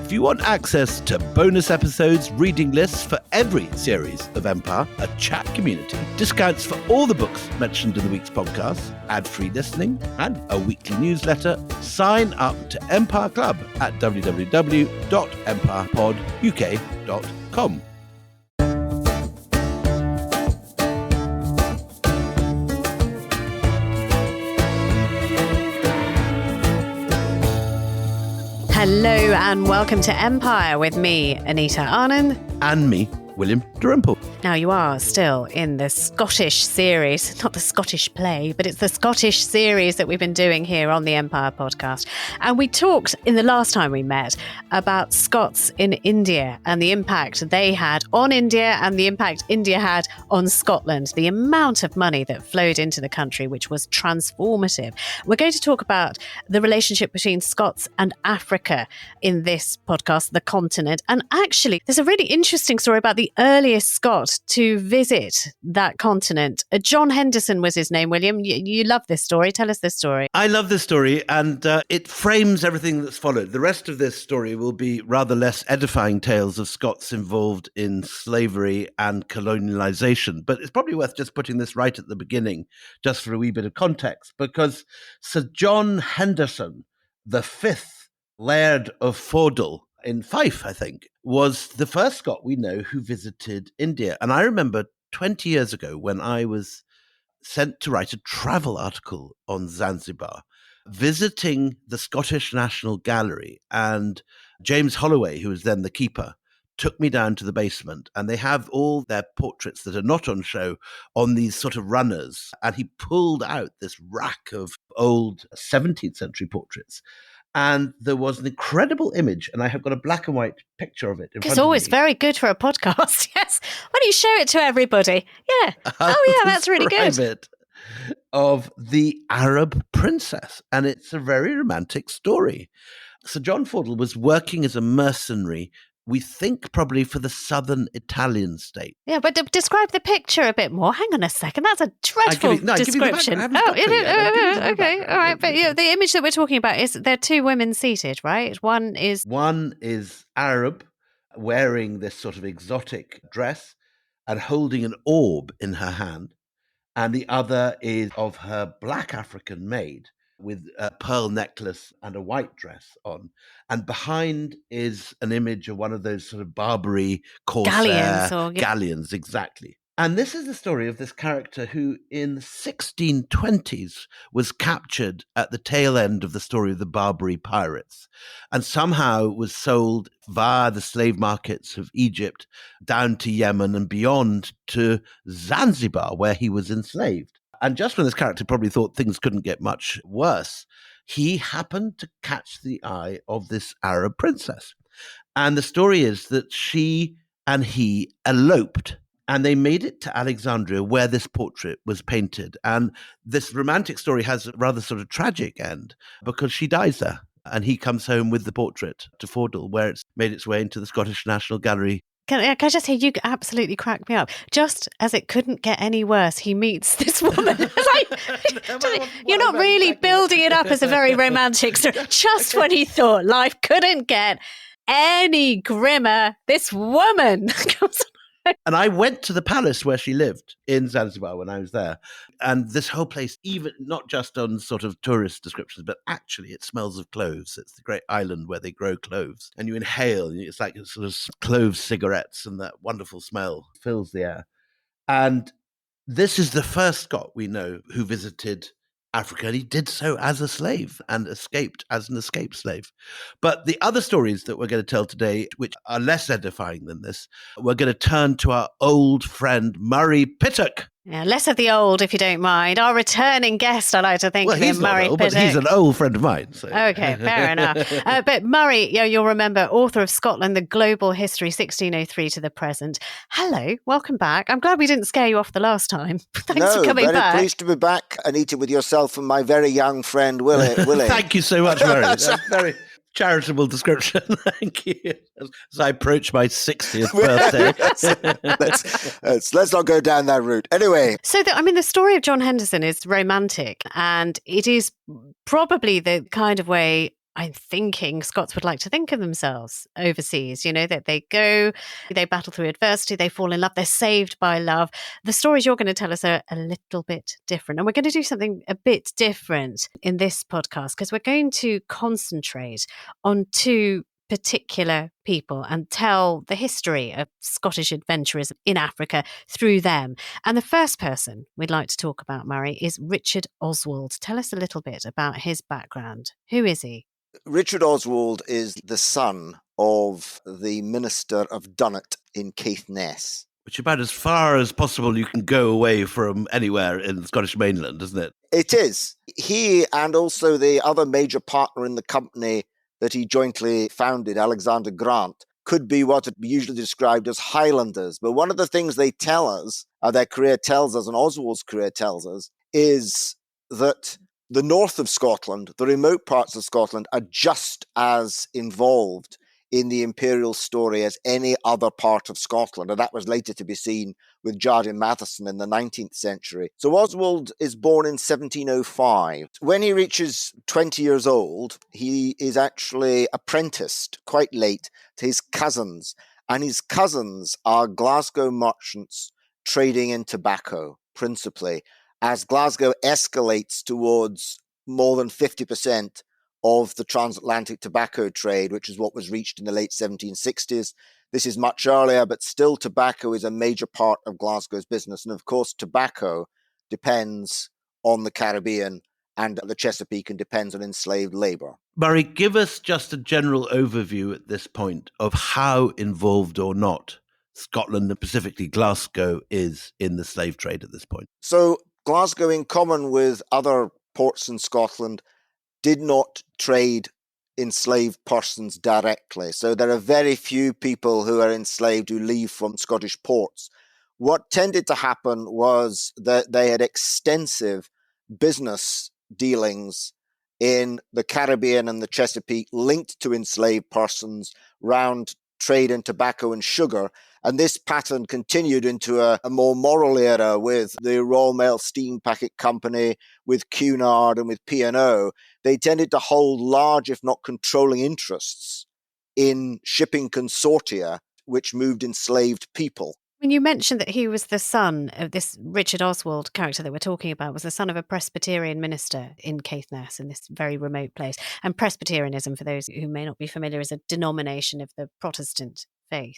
If you want access to bonus episodes, reading lists for every series of Empire, a chat community, discounts for all the books mentioned in the week's podcast, ad-free listening, and a weekly newsletter, sign up to Empire Club at www.empirepoduk.com. Hello and welcome to Empire with me, Anita Arnon. And me, William Dalrymple. Now you are still in the Scottish series, not the Scottish play, but it's the Scottish series that we've been doing here on the Empire podcast. And we talked in the last time we met about Scots in India and the impact they had on India and the impact India had on Scotland, the amount of money that flowed into the country, which was transformative. We're going to talk about the relationship between Scots and Africa in this podcast, The Continent. And actually, there's a really interesting story about the earliest Scot to visit that continent. John Henderson was his name, William. You love this story. Tell us this story. I love this story, and it frames everything that's followed. The rest of this story will be rather less edifying tales of Scots involved in slavery and colonialization. But it's probably worth just putting this right at the beginning, just for a wee bit of context, because Sir John Henderson, the fifth Laird of Fordle, in Fife, I think, was the first Scot we know who visited India. And I remember 20 years ago when I was sent to write a travel article on Zanzibar, visiting the Scottish National Gallery, and James Holloway, who was then the keeper, took me down to the basement, and they have all their portraits that are not on show on these sort of runners. And he pulled out this rack of old 17th century portraits. And there was an incredible image, and I have got a black and white picture of it in front of me. It's always very good for a podcast, yes. Why don't you show it to everybody? Yeah. Oh, yeah, that's really good. It of the Arab princess, and it's a very romantic story. Sir John Fordle was working as a mercenary, we think probably for the southern Italian state. Yeah, but describe the picture a bit more. Hang on a second. That's a dreadful description. Okay. All right. But the image that we're talking about is there are two women seated, right? One is Arab, wearing this sort of exotic dress and holding an orb in her hand. And the other is of her black African maid, with a pearl necklace and a white dress on. And behind is an image of one of those sort of Barbary corsair galleons, exactly. And this is the story of this character who in the 1620s was captured at the tail end of the story of the Barbary pirates, and somehow was sold via the slave markets of Egypt down to Yemen and beyond to Zanzibar, where he was enslaved. And just when this character probably thought things couldn't get much worse, he happened to catch the eye of this Arab princess. And the story is that she and he eloped, and they made it to Alexandria, where this portrait was painted. And this romantic story has a rather sort of tragic end, because she dies there, and he comes home with the portrait to Fordle, where it's made its way into the Scottish National Gallery. Can I just say, you absolutely cracked me up. Just as it couldn't get any worse, he meets this woman. You're not really building it up as a very romantic story. Just when he thought life couldn't get any grimmer, this woman comes. And I went to the palace where she lived in Zanzibar when I was there. And this whole place, even not just on sort of tourist descriptions, but actually it smells of cloves. It's the great island where they grow cloves. And you inhale, and it's like sort of clove cigarettes, and that wonderful smell fills the air. And this is the first Scot we know who visited Africa, and he did so as a slave and escaped as an escaped slave. But the other stories that we're going to tell today, which are less edifying than this, we're going to turn to our old friend Murray Pittock. Yeah, less of the old, if you don't mind. Our returning guest, I like to think of him, Murray old, Pittock. But he's an old friend of mine. So. Okay, fair enough. But Murray, you'll remember, author of Scotland, The Global History, 1603 to the present. Hello, welcome back. I'm glad we didn't scare you off the last time. Thanks for coming back. Very pleased to be back, Anita, with yourself and my very young friend, Willie. Thank you so much, Murray. That's very charitable description. Thank you. As I approach my 60th birthday. Let's not go down that route. Anyway. So, the story of John Henderson is romantic, and it is probably the kind of way I'm thinking Scots would like to think of themselves overseas, that they go, they battle through adversity, they fall in love, they're saved by love. The stories you're going to tell us are a little bit different. And we're going to do something a bit different in this podcast because we're going to concentrate on two particular people and tell the history of Scottish adventurers in Africa through them. And the first person we'd like to talk about, Murray, is Richard Oswald. Tell us a little bit about his background. Who is he? Richard Oswald is the son of the minister of Dunnet in Caithness. Which is about as far as possible you can go away from anywhere in the Scottish mainland, isn't it? It is. He and also the other major partner in the company that he jointly founded, Alexander Grant, could be what would be usually described as Highlanders. But one of the things they tell us, their career tells us, and Oswald's career tells us, is that the north of Scotland, the remote parts of Scotland, are just as involved in the imperial story as any other part of Scotland. And that was later to be seen with Jardine Matheson in the 19th century. So Oswald is born in 1705. When he reaches 20 years old, he is actually apprenticed quite late to his cousins. And his cousins are Glasgow merchants trading in tobacco, principally, as Glasgow escalates towards more than 50% of the transatlantic tobacco trade, which is what was reached in the late 1760s. This is much earlier, but still tobacco is a major part of Glasgow's business. And of course, tobacco depends on the Caribbean and the Chesapeake and depends on enslaved labor. Murray, give us just a general overview at this point of how involved or not Scotland and specifically Glasgow is in the slave trade at this point. So Glasgow, in common with other ports in Scotland, did not trade enslaved persons directly. So there are very few people who are enslaved who leave from Scottish ports. What tended to happen was that they had extensive business dealings in the Caribbean and the Chesapeake linked to enslaved persons round trade in tobacco and sugar. And this pattern continued into a more moral era with the Royal Mail Steam Packet Company, with Cunard and with P&O. They tended to hold large, if not controlling interests in shipping consortia which moved enslaved people. When you mentioned that he was the son of this Richard Oswald character that we're talking about, was the son of a Presbyterian minister in Caithness, in this very remote place. And Presbyterianism, for those who may not be familiar, is a denomination of the Protestant faith.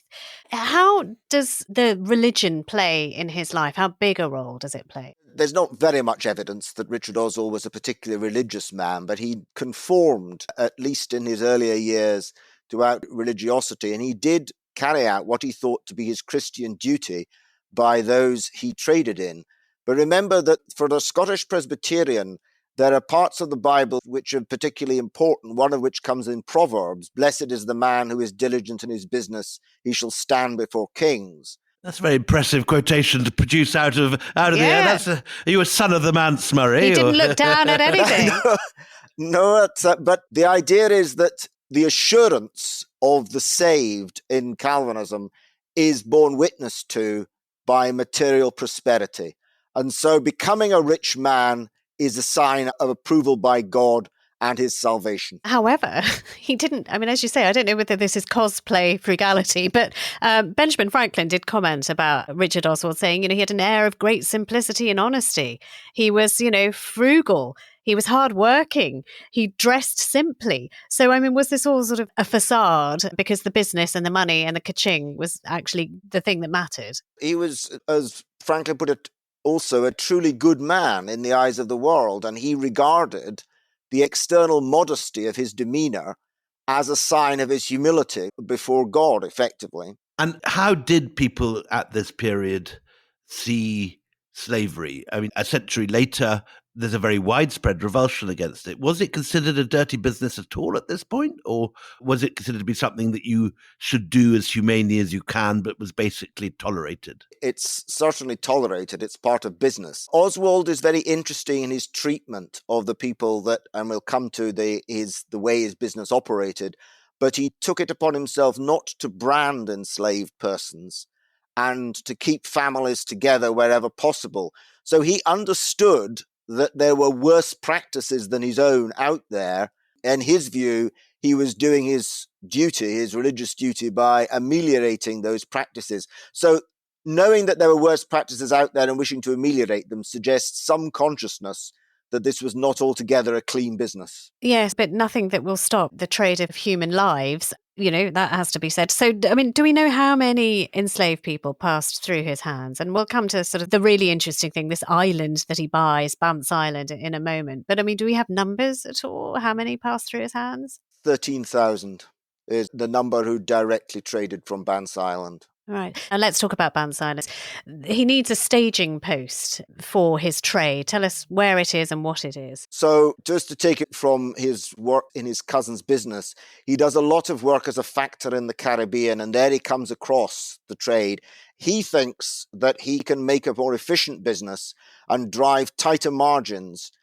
How does the religion play in his life? How big a role does it play? There's not very much evidence that Richard Oswald was a particularly religious man, but he conformed, at least in his earlier years, to religiosity, and he did carry out what he thought to be his Christian duty by those he traded in. But remember that for the Scottish Presbyterian, there are parts of the Bible which are particularly important, one of which comes in Proverbs. Blessed is the man who is diligent in his business, he shall stand before kings. That's a very impressive quotation to produce out of the air. Are you a son of the manse, Murray? He didn't look down at anything. No, but the idea is that the assurance of the saved in Calvinism is borne witness to by material prosperity. And so becoming a rich man is a sign of approval by God and his salvation. However, he didn't, as you say, I don't know whether this is cosplay frugality, but Benjamin Franklin did comment about Richard Oswald saying, he had an air of great simplicity and honesty. He was, frugal. He was hardworking. He dressed simply. So, was this all sort of a facade because the business and the money and the ka-ching was actually the thing that mattered? He was, as Franklin put it, also a truly good man in the eyes of the world, and he regarded the external modesty of his demeanor as a sign of his humility before God, effectively. And how did people at this period see slavery? A century later, there's a very widespread revulsion against it. Was it considered a dirty business at all at this point? Or was it considered to be something that you should do as humanely as you can, but was basically tolerated? It's certainly tolerated. It's part of business. Oswald is very interesting in his treatment of the people that, and we'll come to the way his business operated, but he took it upon himself not to brand enslaved persons and to keep families together wherever possible. So he understood that there were worse practices than his own out there In his view, he was doing his duty, his religious duty, by ameliorating those practices. So knowing that there were worse practices out there and wishing to ameliorate them suggests some consciousness that this was not altogether a clean business. Yes, but nothing that will stop the trade of human lives. That has to be said. So, I mean, do we know how many enslaved people passed through his hands? And we'll come to sort of the really interesting thing, this island that he buys, Bance Island, in a moment. But I mean, do we have numbers at all? How many passed through his hands? 13,000 is the number who directly traded from Bance Island. Right. And let's talk about Bance Island. He needs a staging post for his trade. Tell us where it is and what it is. So just to take it from his work in his cousin's business, he does a lot of work as a factor in the Caribbean, and there he comes across the trade. He thinks that he can make a more efficient business and drive tighter margins.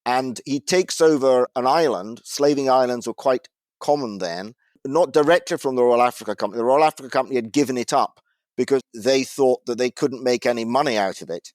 And he takes over an island. Slaving islands were quite common then, not directly from the Royal Africa Company. The Royal Africa Company had given it up because they thought that they couldn't make any money out of it.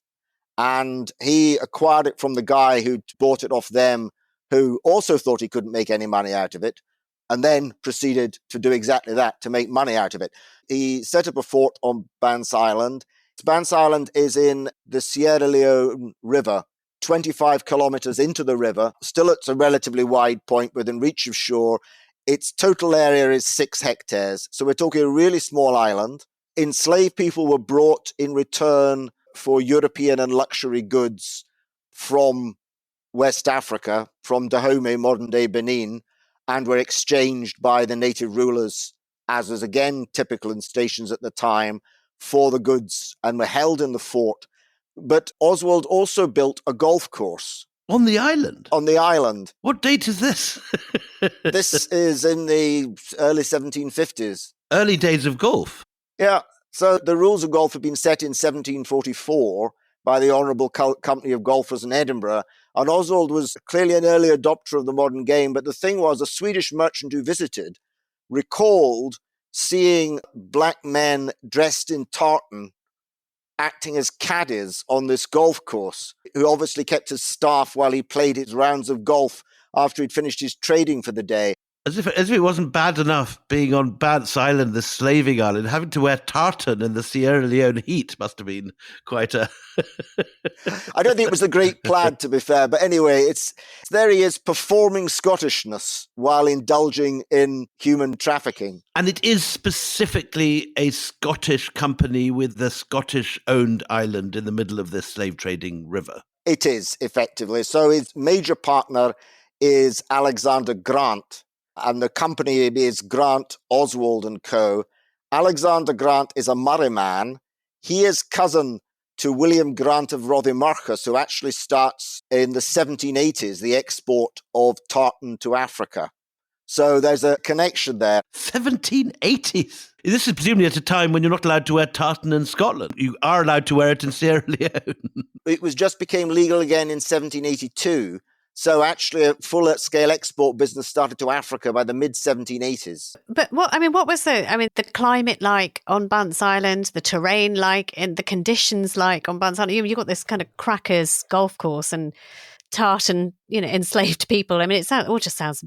And he acquired it from the guy who bought it off them, who also thought he couldn't make any money out of it, and then proceeded to do exactly that, to make money out of it. He set up a fort on Bance Island. Bance Island is in the Sierra Leone River, 25 kilometers into the river, still at a relatively wide point within reach of shore. Its total area is 6 hectares. So we're talking a really small island. Enslaved people were brought in return for European and luxury goods from West Africa, from Dahomey, modern-day Benin, and were exchanged by the native rulers, as was again typical in stations at the time, for the goods, and were held in the fort. But Oswald also built a golf course. On the island? On the island. What date is this? This is in the early 1750s. Early days of golf? Yeah. So the rules of golf had been set in 1744 by the Honourable Company of Golfers in Edinburgh, and Oswald was clearly an early adopter of the modern game. But the thing was, a Swedish merchant who visited recalled seeing black men dressed in tartan acting as caddies on this golf course, who obviously kept his staff while he played his rounds of golf after he'd finished his trading for the day. As if it wasn't bad enough being on Bance Island, the slaving island, having to wear tartan in the Sierra Leone heat must have been quite a... I don't think it was a great plaid, to be fair, but anyway, there he is performing Scottishness while indulging in human trafficking. And it is specifically a Scottish company with the Scottish-owned island in the middle of this slave-trading river. It is, effectively. So his major partner is Alexander Grant, and the company is Grant, Oswald and Co. Alexander Grant is a Murray man. He is cousin to William Grant of Rothiemurchus, who actually starts in the 1780s, the export of tartan to Africa. So there's a connection there. 1780s? This is presumably at a time when you're not allowed to wear tartan in Scotland. You are allowed to wear it in Sierra Leone. It just became legal again in 1782. So actually a full-scale export business started to Africa by the mid-1780s. But what was the climate like on Bance Island, the terrain like, and the conditions like on Bance Island? You've got this kind of crackers golf course and tartan, enslaved people. I mean, it all just sounds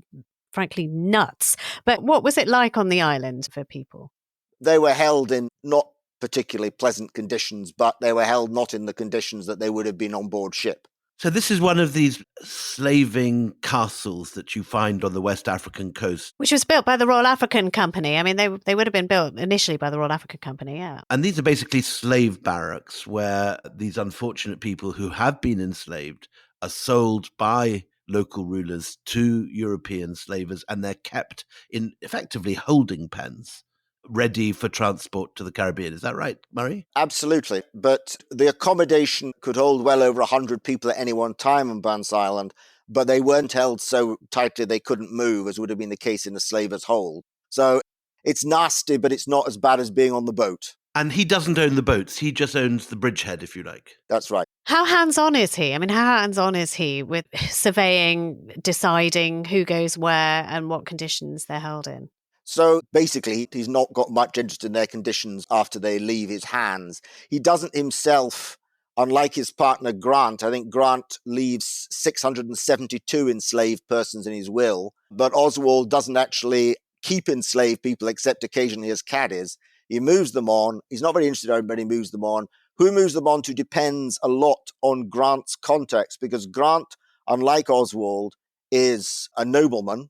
frankly nuts. But what was it like on the island for people? They were held in not particularly pleasant conditions, but they were held not in the conditions that they would have been on board ship. So this is one of these slaving castles that you find on the West African coast. Which was built by the Royal African Company. I mean, they would have been built initially by the Royal African Company, yeah. And these are basically slave barracks where these unfortunate people who have been enslaved are sold by local rulers to European slavers, and they're kept in effectively holding pens, ready for transport to the Caribbean. Is that right, Murray? Absolutely. But the accommodation could hold well over 100 people at any one time on Bance Island, but they weren't held so tightly they couldn't move, as would have been the case in a slaver's hold. So it's nasty, but it's not as bad as being on the boat. And he doesn't own the boats. He just owns the bridgehead, if you like. That's right. How hands-on is he? I mean, how hands-on is he with surveying, deciding who goes where and what conditions they're held in? So basically, he's not got much interest in their conditions after they leave his hands. He doesn't himself Unlike his partner Grant, I think Grant leaves 672 enslaved persons in his will, but Oswald doesn't actually keep enslaved people except occasionally as caddies. He moves them on. He's not very interested in everybody, he moves them on. Who moves them on to depends a lot on Grant's context, because Grant, unlike Oswald, is a nobleman,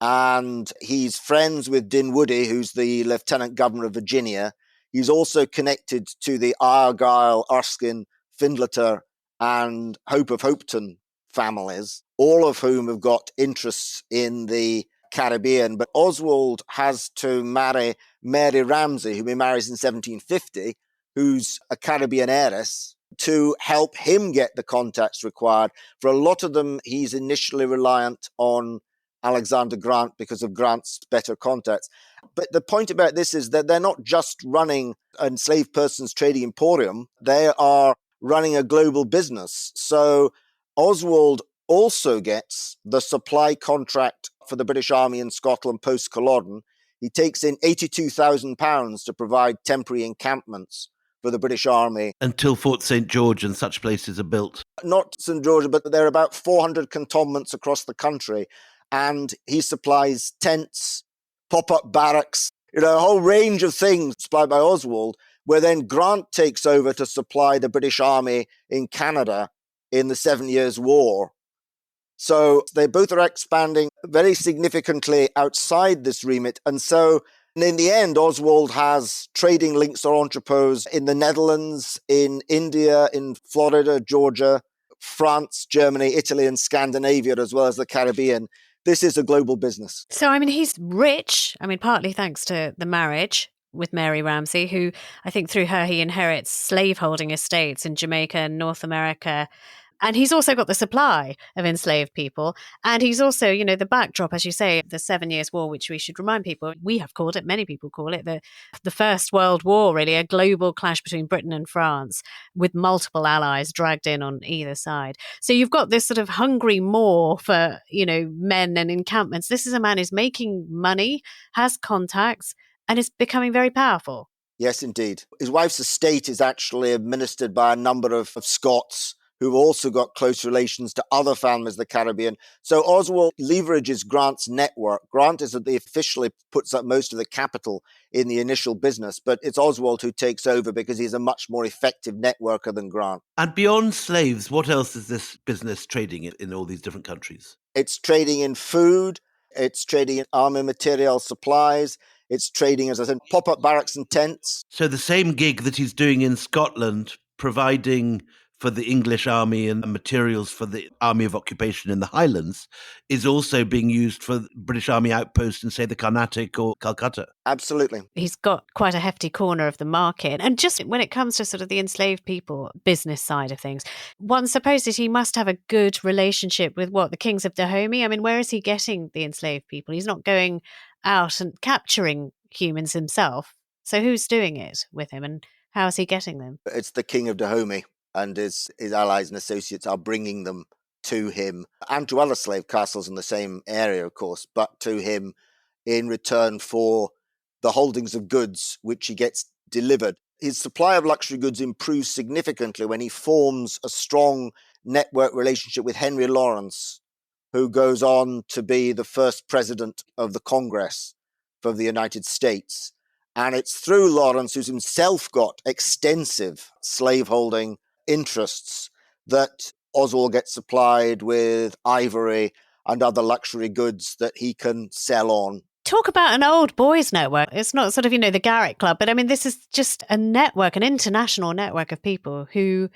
and he's friends with Dinwoodie, who's the Lieutenant Governor of Virginia. He's also connected to the Argyle, Erskine, Findlater, and Hope of Hopeton families, all of whom have got interests in the Caribbean. But Oswald has to marry Mary Ramsay, whom he marries in 1750, who's a Caribbean heiress, to help him get the contacts required. For a lot of them, he's initially reliant on Alexander Grant because of Grant's better contacts. But the point about this is that they're not just running an enslaved persons trading emporium, they are running a global business. So Oswald also gets the supply contract for the British Army in Scotland post-Culloden. He takes in £82,000 to provide temporary encampments for the British Army. Until Fort St. George and such places are built. Not St. George, but there are about 400 cantonments across the country. And he supplies tents, pop-up barracks, a whole range of things supplied by Oswald, where then Grant takes over to supply the British Army in Canada in the 7 Years' War. So they both are expanding very significantly outside this remit. And so in the end, Oswald has trading links or entrepôts in the Netherlands, in India, in Florida, Georgia, France, Germany, Italy, and Scandinavia, as well as the Caribbean. This is a global business. So, he's rich. Partly thanks to the marriage with Mary Ramsay, who I think through her he inherits slaveholding estates in Jamaica and North America. And he's also got the supply of enslaved people. And he's also, the backdrop, as you say, the 7 Years' War, which we should remind people, we have called it, many people call it, the First World War, really, a global clash between Britain and France with multiple allies dragged in on either side. So you've got this sort of hungry maw for, men and encampments. This is a man who's making money, has contacts, and is becoming very powerful. Yes, indeed. His wife's estate is actually administered by a number of Scots who've also got close relations to other families of the Caribbean. So Oswald leverages Grant's network. Grant is that he officially puts up most of the capital in the initial business, but it's Oswald who takes over because he's a much more effective networker than Grant. And beyond slaves, what else is this business trading in all these different countries? It's trading in food, it's trading in army material supplies, it's trading, as I said, pop-up barracks and tents. So the same gig that he's doing in Scotland, providing for the English army and materials for the army of occupation in the Highlands, is also being used for British army outposts in, say, the Carnatic or Calcutta. Absolutely. He's got quite a hefty corner of the market. And just when it comes to sort of the enslaved people business side of things, one supposes he must have a good relationship with the kings of Dahomey? Where is he getting the enslaved people? He's not going out and capturing humans himself. So who's doing it with him and how is he getting them? It's the king of Dahomey, and his allies and associates are bringing them to him and to other slave castles in the same area, of course, but to him in return for the holdings of goods which he gets delivered. His supply of luxury goods improves significantly when he forms a strong network relationship with Henry Lawrence, who goes on to be the first president of the Congress for the United States. And it's through Lawrence, who's himself got extensive slaveholding interests, that Oswald gets supplied with ivory and other luxury goods that he can sell on. Talk about an old boys network. It's not sort of, the Garrick Club, but this is just a network, an international network of people who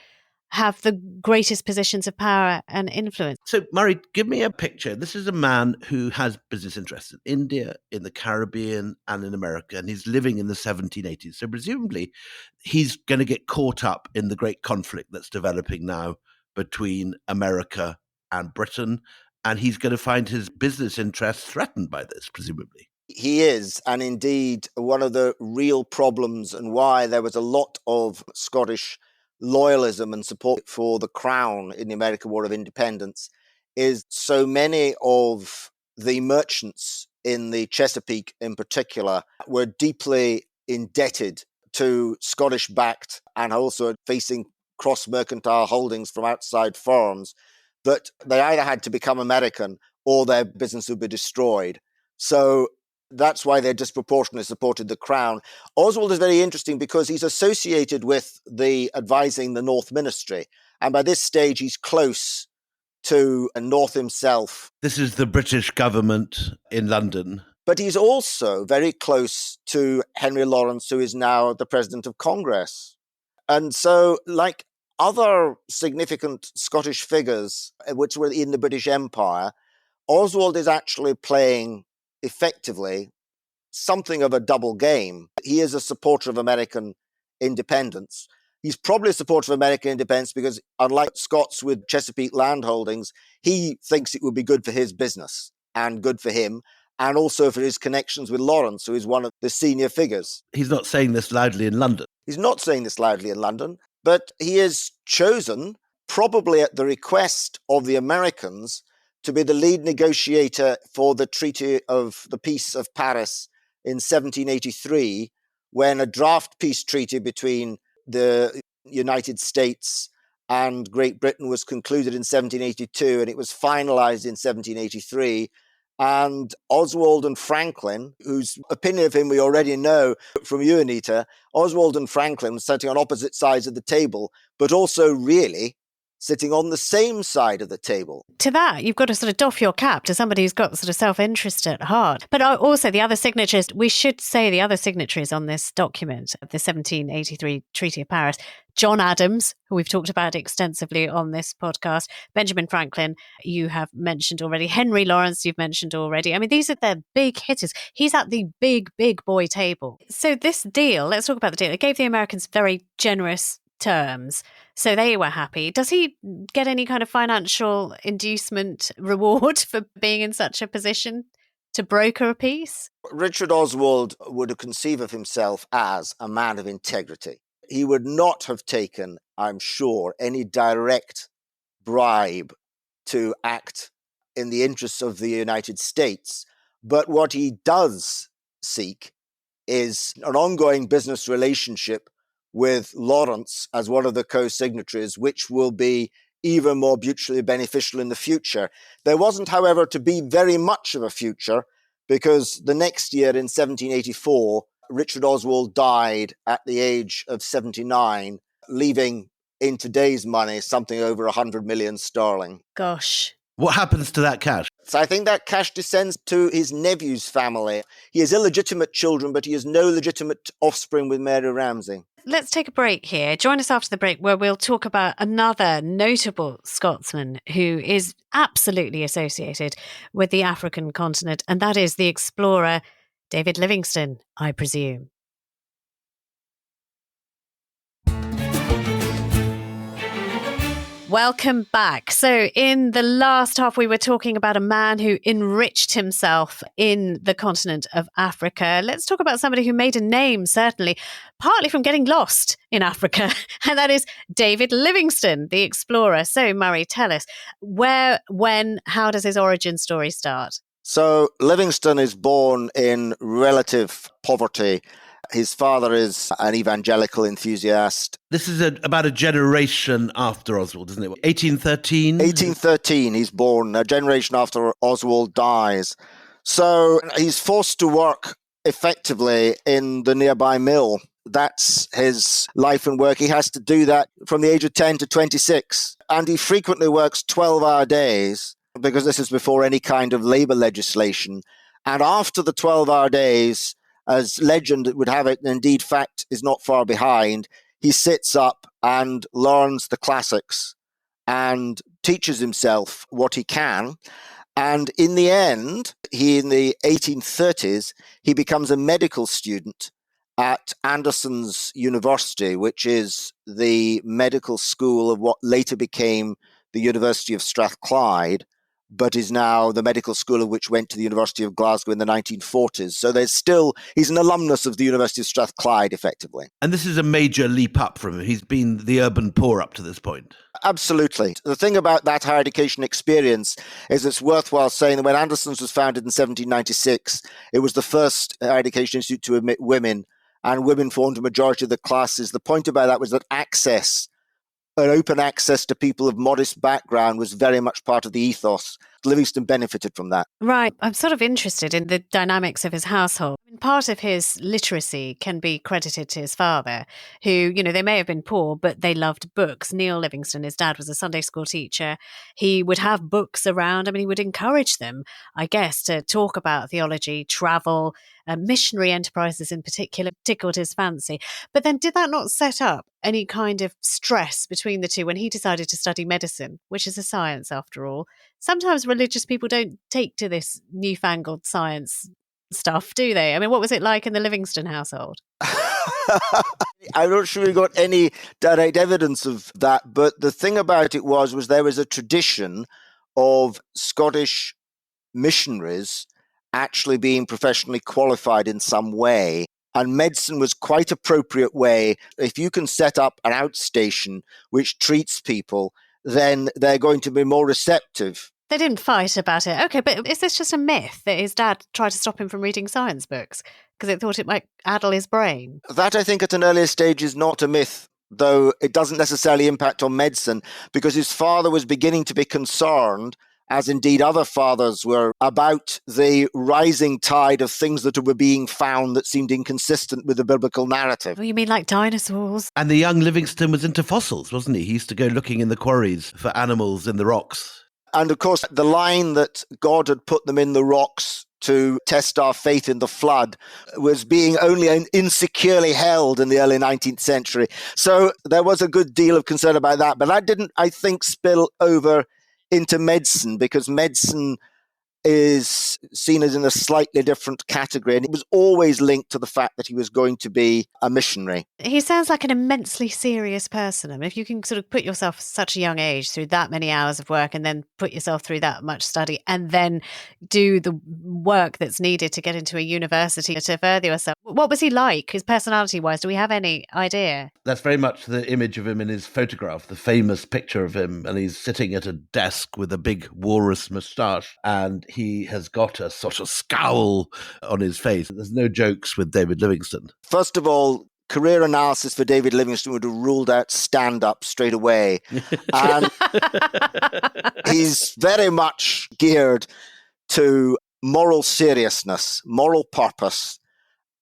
have the greatest positions of power and influence. So, Murray, give me a picture. This is a man who has business interests in India, in the Caribbean, and in America, and he's living in the 1780s. So presumably he's going to get caught up in the great conflict that's developing now between America and Britain, and he's going to find his business interests threatened by this, presumably. He is, and indeed, one of the real problems and why there was a lot of Scottish loyalism and support for the crown in the American War of Independence is so many of the merchants in the Chesapeake in particular were deeply indebted to Scottish-backed and also facing cross-mercantile holdings from outside firms, that they either had to become American or their business would be destroyed. So that's why they disproportionately supported the crown. Oswald is very interesting because he's associated with the advising the North Ministry. And by this stage, he's close to North himself. This is the British government in London. But he's also very close to Henry Lawrence, who is now the President of Congress. And so, like other significant Scottish figures which were in the British Empire, Oswald is actually playing effectively something of a double game. He is a supporter of American independence. He's probably a supporter of American independence because, unlike Scots with Chesapeake land holdings, he thinks it would be good for his business and good for him, and also for his connections with Lawrence, who is one of the senior figures. He's not saying this loudly in London. He's not saying this loudly in London, but he is chosen, probably at the request of the Americans, to be the lead negotiator for the Treaty of the Peace of Paris in 1783, when a draft peace treaty between the United States and Great Britain was concluded in 1782, and it was finalized in 1783. And Oswald and Franklin, whose opinion of him we already know from you, Anita, Oswald and Franklin sitting on opposite sides of the table, but also really sitting on the same side of the table. To that, you've got to sort of doff your cap to somebody who's got sort of self-interest at heart. But also the other signatures, we should say the other signatories on this document, the 1783 Treaty of Paris, John Adams, who we've talked about extensively on this podcast, Benjamin Franklin, you have mentioned already, Henry Lawrence, you've mentioned already. I mean, these are the big hitters. He's at the big boy table. So this deal, let's talk about the deal. It gave the Americans very generous terms, so they were happy. Does he get any kind of financial inducement reward for being in such a position to broker a peace? Richard Oswald would conceive of himself as a man of integrity. He would not have taken, I'm sure, any direct bribe to act in the interests of the United States. But what he does seek is an ongoing business relationship with Lawrence as one of the co-signatories, which will be even more mutually beneficial in the future. There wasn't, however, to be very much of a future, because the next year in 1784, Richard Oswald died at the age of 79, leaving in today's money something over 100 million sterling. Gosh. What happens to that cash? So I think that cash descends to his nephew's family. He has illegitimate children, but he has no legitimate offspring with Mary Ramsay. Let's take a break here. Join us after the break where we'll talk about another notable Scotsman who is absolutely associated with the African continent, and that is the explorer David Livingstone, I presume. Welcome back. So in the last half, we were talking about a man who enriched himself in the continent of Africa. Let's talk about somebody who made a name, certainly, partly from getting lost in Africa, and that is David Livingstone, the explorer. So, Murray, tell us, where, when, how does his origin story start? So Livingstone is born in relative poverty. His father is an evangelical enthusiast. This is about a generation after Oswald, isn't it? 1813? 1813, he's born, a generation after Oswald dies. So he's forced to work effectively in the nearby mill. That's his life and work. He has to do that from the age of 10 to 26. And he frequently works 12-hour days, because this is before any kind of labor legislation. And after the 12-hour days, as legend would have it, and indeed fact is not far behind, he sits up and learns the classics and teaches himself what he can. And in the end, in the 1830s, he becomes a medical student at Anderson's University, which is the medical school of what later became the University of Strathclyde, but is now the medical school of which went to the University of Glasgow in the 1940s. So he's an alumnus of the University of Strathclyde, effectively. And this is a major leap up from him. He's been the urban poor up to this point. Absolutely. The thing about that higher education experience is it's worthwhile saying that when Anderson's was founded in 1796, it was the first higher education institute to admit women, and women formed a majority of the classes. The point about that was that access an open access to people of modest background was very much part of the ethos. Livingstone benefited from that. Right. I'm sort of interested in the dynamics of his household. Part of his literacy can be credited to his father, who, they may have been poor, but they loved books. Neil Livingstone, his dad, was a Sunday school teacher. He would have books around. I mean, he would encourage them, I guess, to talk about theology, travel, missionary enterprises in particular, tickled his fancy. But then did that not set up any kind of stress between the two when he decided to study medicine, which is a science after all? Sometimes religious people don't take to this newfangled science stuff, do they? I mean, what was it like in the Livingstone household? I'm not sure we got any direct evidence of that, but the thing about it was there was a tradition of Scottish missionaries actually being professionally qualified in some way. And medicine was quite appropriate way. If you can set up an outstation which treats people, then they're going to be more receptive. They didn't fight about it. Okay, but is this just a myth that his dad tried to stop him from reading science books because it thought it might addle his brain? That, I think, at an earlier stage is not a myth, though it doesn't necessarily impact on medicine, because his father was beginning to be concerned, as indeed other fathers were, about the rising tide of things that were being found that seemed inconsistent with the biblical narrative. Oh, you mean like dinosaurs? And the young Livingstone was into fossils, wasn't he? He used to go looking in the quarries for animals in the rocks. And of course, the line that God had put them in the rocks to test our faith in the flood was being only insecurely held in the early 19th century. So there was a good deal of concern about that. But that didn't, I think, spill over into medicine, because medicine is seen as in a slightly different category. And it was always linked to the fact that he was going to be a missionary. He sounds like an immensely serious person. I mean, if you can sort of put yourself at such a young age through that many hours of work and then put yourself through that much study and then do the work that's needed to get into a university to further yourself. What was he like, his personality-wise? Do we have any idea? That's very much the image of him in his photograph, the famous picture of him, and he's sitting at a desk with a big walrus moustache, and he has got a sort of scowl on his face. There's no jokes with David Livingstone. First of all, career analysis for David Livingstone would have ruled out stand-up straight away. And he's very much geared to moral seriousness, moral purpose,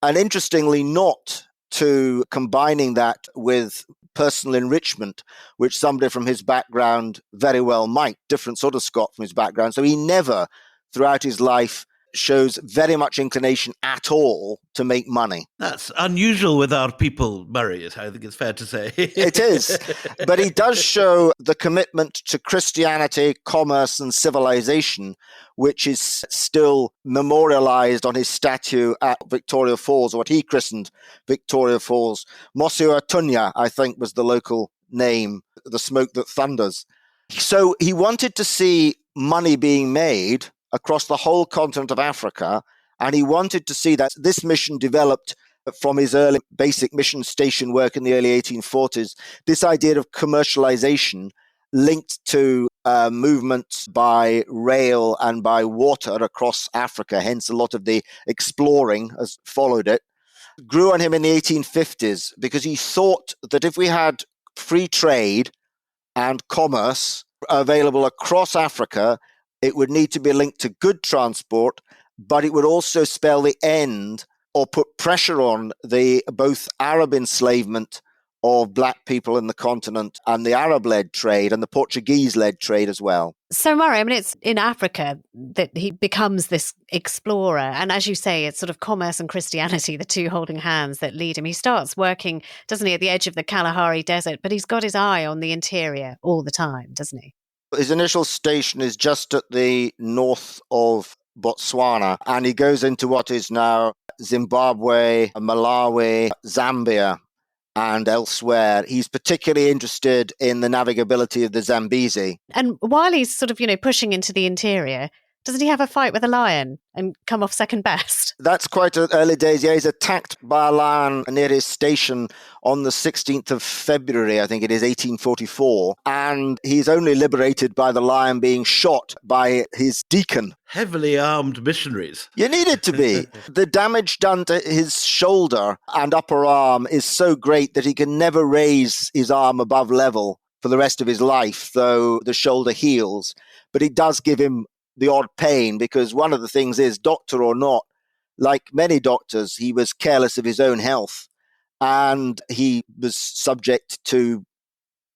and interestingly not to combining that with personal enrichment, which somebody from his background very well might, different sort of Scot from his background. So he never, throughout his life, shows very much inclination at all to make money. That's unusual with our people, Murray, I think it's fair to say. It is. But he does show the commitment to Christianity, commerce, and civilization, which is still memorialized on his statue at Victoria Falls, or what he christened Victoria Falls. Mosio Atunya, I think, was the local name, the smoke that thunders. So he wanted to see money being made across the whole continent of Africa, and he wanted to see that this mission developed from his early basic mission station work in the early 1840s, this idea of commercialization linked to movements by rail and by water across Africa, hence a lot of the exploring has followed it, grew on him in the 1850s, because he thought that if we had free trade and commerce available across Africa, it would need to be linked to good transport, but it would also spell the end or put pressure on the both Arab enslavement of black people in the continent and the Arab-led trade and the Portuguese-led trade as well. So, Murray, I mean, it's in Africa that he becomes this explorer. And as you say, it's sort of commerce and Christianity, the two holding hands that lead him. He starts working, doesn't he, at the edge of the Kalahari Desert, but he's got his eye on the interior all the time, doesn't he? His initial station is just at the north of Botswana, and he goes into what is now Zimbabwe, Malawi, Zambia, and elsewhere. He's particularly interested in the navigability of the Zambezi. And while he's sort of, pushing into the interior, doesn't he have a fight with a lion and come off second best? That's quite early days. Yeah, he's attacked by a lion near his station on the 16th of February, I think it is, 1844. And he's only liberated by the lion being shot by his deacon. Heavily armed missionaries. You need it to be. The damage done to his shoulder and upper arm is so great that he can never raise his arm above level for the rest of his life, though the shoulder heals. But it does give him the odd pain, because one of the things is, doctor or not, like many doctors, he was careless of his own health, and he was subject to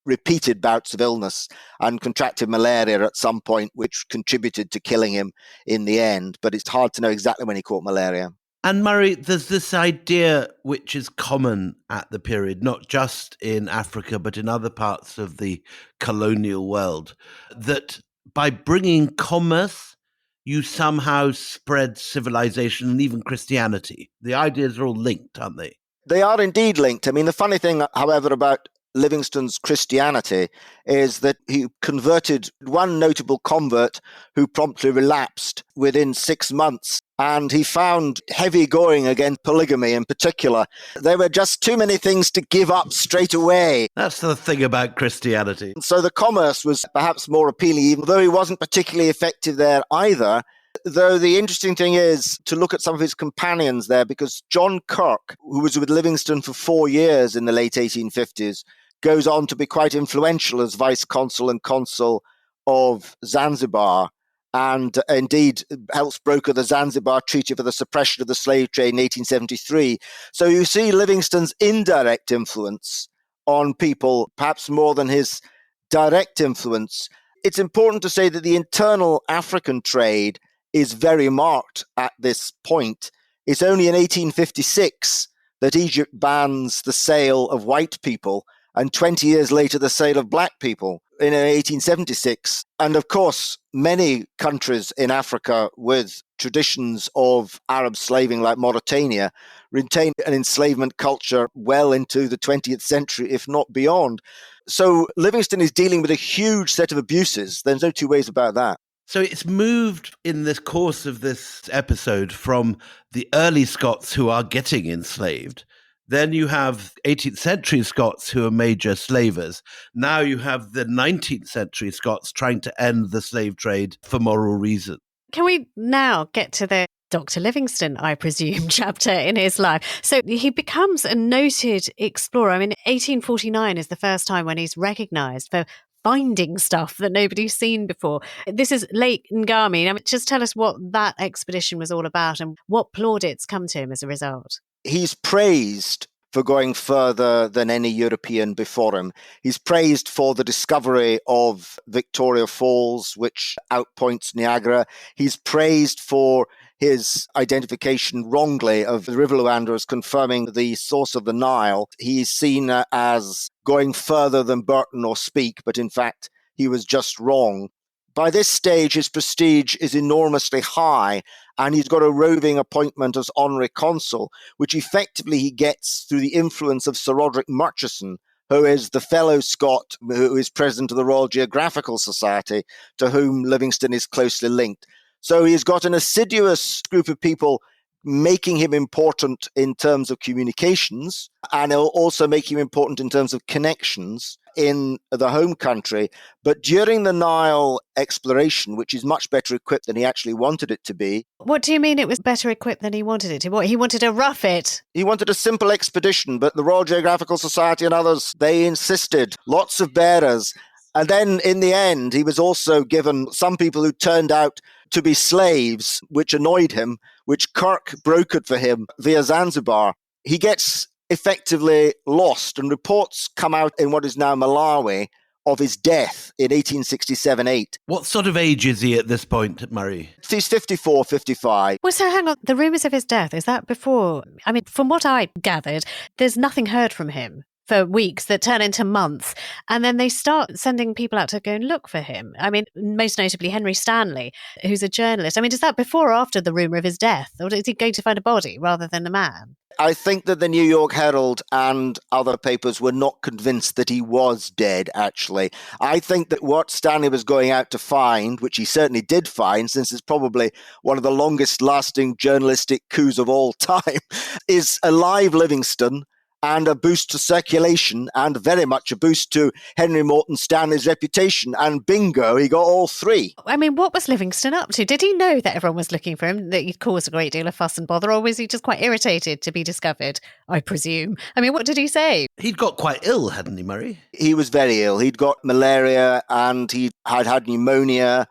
repeated bouts of illness and contracted malaria at some point, which contributed to killing him in the end. But it's hard to know exactly when he caught malaria. And Murray, there's this idea which is common at the period, not just in Africa, but in other parts of the colonial world, that by bringing commerce, you somehow spread civilization and even Christianity. The ideas are all linked, aren't they? They are indeed linked. I mean, the funny thing, however, about Livingstone's Christianity is that he converted one notable convert who promptly relapsed within 6 months. And he found heavy going against polygamy in particular. There were just too many things to give up straight away. That's the thing about Christianity. So the commerce was perhaps more appealing, even though he wasn't particularly effective there either. Though the interesting thing is to look at some of his companions there, because John Kirk, who was with Livingstone for 4 years in the late 1850s, goes on to be quite influential as vice-consul and consul of Zanzibar, and indeed helps broker the Zanzibar Treaty for the suppression of the slave trade in 1873. So you see Livingstone's indirect influence on people, perhaps more than his direct influence. It's important to say that the internal African trade is very marked at this point. It's only in 1856 that Egypt bans the sale of white people, and 20 years later, the sale of black people in 1876. And of course, many countries in Africa with traditions of Arab slaving, like Mauritania, retain an enslavement culture well into the 20th century, if not beyond. So Livingstone is dealing with a huge set of abuses. There's no two ways about that. So it's moved in the course of this episode from the early Scots who are getting enslaved. Then you have 18th century Scots who are major slavers. Now you have the 19th century Scots trying to end the slave trade for moral reasons. Can we now get to the Dr. Livingstone, I presume, chapter in his life? So he becomes a noted explorer. I mean, 1849 is the first time when he's recognised for finding stuff that nobody's seen before. This is Lake Ngami. Just tell us what that expedition was all about and what plaudits come to him as a result. He's praised for going further than any European before him. He's praised for the discovery of Victoria Falls, which outpoints Niagara. He's praised for his identification wrongly of the River Luanda as confirming the source of the Nile. He's seen as going further than Burton or Speke, but in fact, he was just wrong. By this stage, his prestige is enormously high, and he's got a roving appointment as honorary consul, which effectively he gets through the influence of Sir Roderick Murchison, who is the fellow Scot who is president of the Royal Geographical Society, to whom Livingstone is closely linked. So he's got an assiduous group of people making him important in terms of communications, and it'll also make him important in terms of connections in the home country. But during the Nile exploration, which is much better equipped than he actually wanted it to be. What do you mean it was better equipped than he wanted it to? What, he wanted to rough it? He wanted a simple expedition, but the Royal Geographical Society and others, they insisted. Lots of bearers. And then in the end, he was also given some people who turned out to be slaves, which annoyed him, which Kirk brokered for him via Zanzibar. He gets effectively lost, and reports come out in what is now Malawi of his death in 1867-8. What sort of age is he at this point, Murray? He's 54, 55. Well, so hang on. The rumours of his death, is that before? I mean, from what I gathered, there's nothing heard from him for weeks that turn into months. And then they start sending people out to go and look for him. I mean, most notably Henry Stanley, who's a journalist. I mean, is that before or after the rumour of his death? Or is he going to find a body rather than a man? I think that the New York Herald and other papers were not convinced that he was dead, actually. I think that what Stanley was going out to find, which he certainly did find, since it's probably one of the longest lasting journalistic coups of all time, is a live Livingstone and a boost to circulation, and very much a boost to Henry Morton Stanley's reputation. And bingo, he got all three. I mean, what was Livingstone up to? Did he know that everyone was looking for him, that he'd caused a great deal of fuss and bother, or was he just quite irritated to be discovered, I presume? I mean, what did he say? He'd got quite ill, hadn't he, Murray? He was very ill. He'd got malaria and he had pneumonia,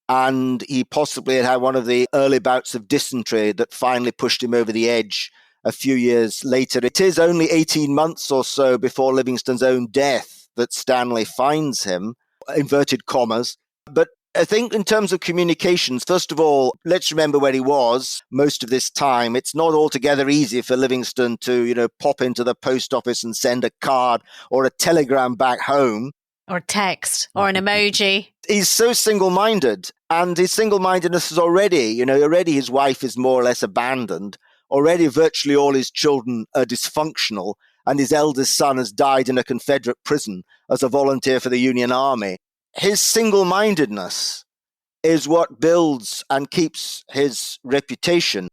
and he possibly had one of the early bouts of dysentery that finally pushed him over the edge a few years later. It is only 18 months or so before Livingstone's own death that Stanley finds him, inverted commas. But I think in terms of communications, first of all, let's remember where he was most of this time. It's not altogether easy for Livingstone to, pop into the post office and send a card or a telegram back home. Or text, or an emoji. He's so single-minded, and his single-mindedness is already his wife is more or less abandoned. Already virtually all his children are dysfunctional, and his eldest son has died in a Confederate prison as a volunteer for the Union Army. His single-mindedness is what builds and keeps his reputation.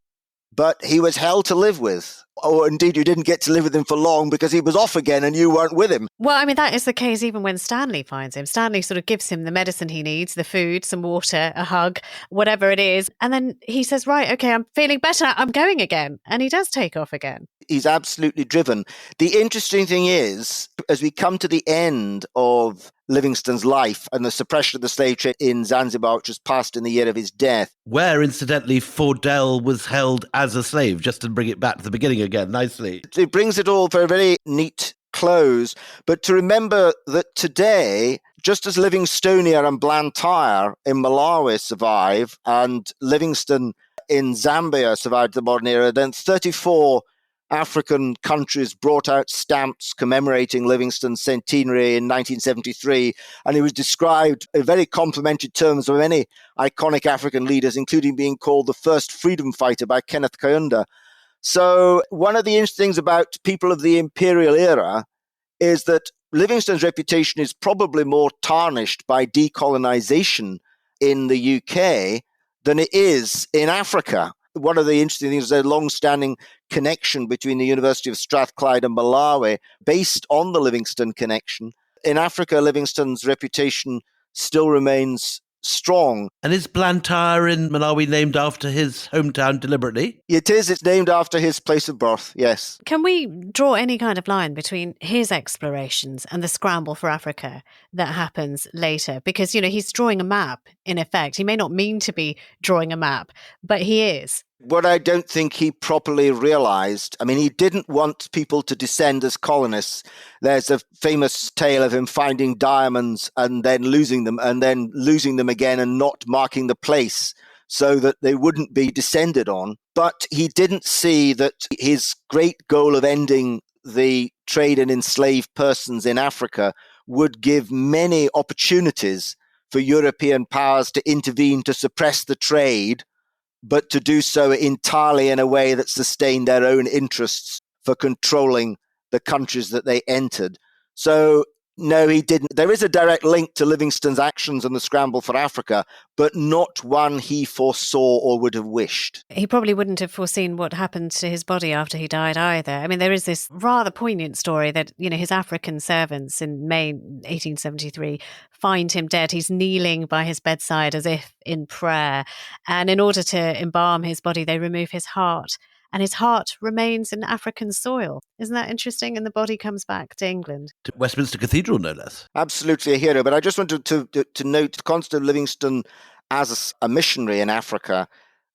But he was hell to live with. Or indeed, you didn't get to live with him for long because he was off again and you weren't with him. Well, I mean, that is the case even when Stanley finds him. Stanley sort of gives him the medicine he needs, the food, some water, a hug, whatever it is. And then he says, right, okay, I'm feeling better. I'm going again. And he does take off again. He's absolutely driven. The interesting thing is, as we come to the end of Livingstone's life and the suppression of the slave trade in Zanzibar, which was passed in the year of his death. Where, incidentally, Fordell was held as a slave, just to bring it back to the beginning again, nicely. It brings it all for a very neat close. But to remember that today, just as Livingstonia and Blantyre in Malawi survive, and Livingstone in Zambia survived the modern era, then 34 African countries brought out stamps commemorating Livingstone's centenary in 1973, and he was described in very complimentary terms by many iconic African leaders, including being called the first freedom fighter by Kenneth Kaunda. So one of the interesting things about people of the imperial era is that Livingstone's reputation is probably more tarnished by decolonization in the UK than it is in Africa. One of the interesting things is a long-standing connection between the University of Strathclyde and Malawi based on the Livingstone connection. In Africa, Livingstone's reputation still remains strong. And is Blantyre in Malawi named after his hometown deliberately? It is. It's named after his place of birth, yes. Can we draw any kind of line between his explorations and the scramble for Africa that happens later? Because, he's drawing a map, in effect. He may not mean to be drawing a map, but he is. What I don't think he properly realized, he didn't want people to descend as colonists. There's a famous tale of him finding diamonds and then losing them again and not marking the place so that they wouldn't be descended on. But he didn't see that his great goal of ending the trade in enslaved persons in Africa would give many opportunities for European powers to intervene to suppress the trade, but to do so entirely in a way that sustained their own interests for controlling the countries that they entered. So, no, he didn't. There is a direct link to Livingstone's actions in the scramble for Africa, but not one he foresaw or would have wished. He probably wouldn't have foreseen what happened to his body after he died either. There is this rather poignant story that, his African servants in May 1873 find him dead. He's kneeling by his bedside as if in prayer. And in order to embalm his body, they remove his heart. And his heart remains in African soil. Isn't that interesting? And the body comes back to England. To Westminster Cathedral, no less. Absolutely a hero. But I just wanted to note Constable Livingstone as a missionary in Africa,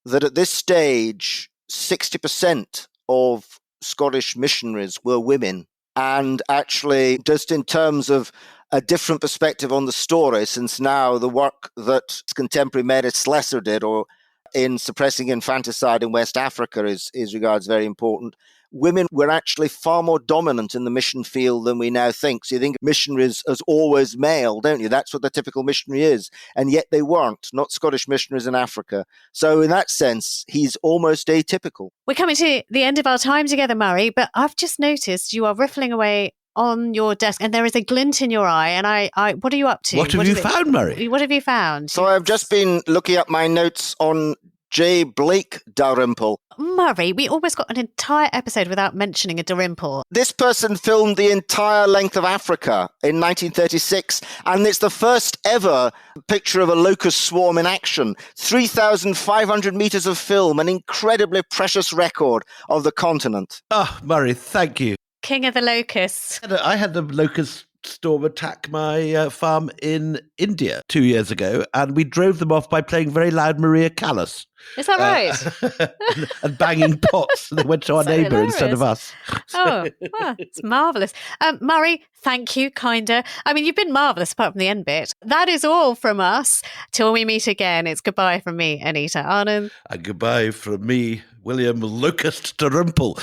that at this stage, 60% of Scottish missionaries were women. And actually, just in terms of a different perspective on the story, since now the work that contemporary Mary Slessor did, or in suppressing infanticide in West Africa is regards very important. Women were actually far more dominant in the mission field than we now think. So you think missionaries as always male, don't you? That's what the typical missionary is. And yet they weren't, not Scottish missionaries in Africa. So in that sense, he's almost atypical. We're coming to the end of our time together, Murray, but I've just noticed you are riffling away on your desk and there is a glint in your eye. And I what are you up to? What have you found, Murray? What have you found? So I've just been looking up my notes on J. Blake Dalrymple. Murray, we almost got an entire episode without mentioning a Dalrymple. This person filmed the entire length of Africa in 1936, and it's the first ever picture of a locust swarm in action. 3,500 meters of film, an incredibly precious record of the continent. Oh, Murray, thank you. King of the locusts. I had the locust storm attack my farm in India 2 years ago, and we drove them off by playing very loud Maria Callas. Is that right? And banging pots. They went to our neighbour hilarious. Instead of us. Oh, well, it's marvellous. Murray, thank you, kinda. I mean, you've been marvellous apart from the end bit. That is all from us. Till we meet again, it's goodbye from me, Anita Arnon. And goodbye from me, William Locust Dalrymple.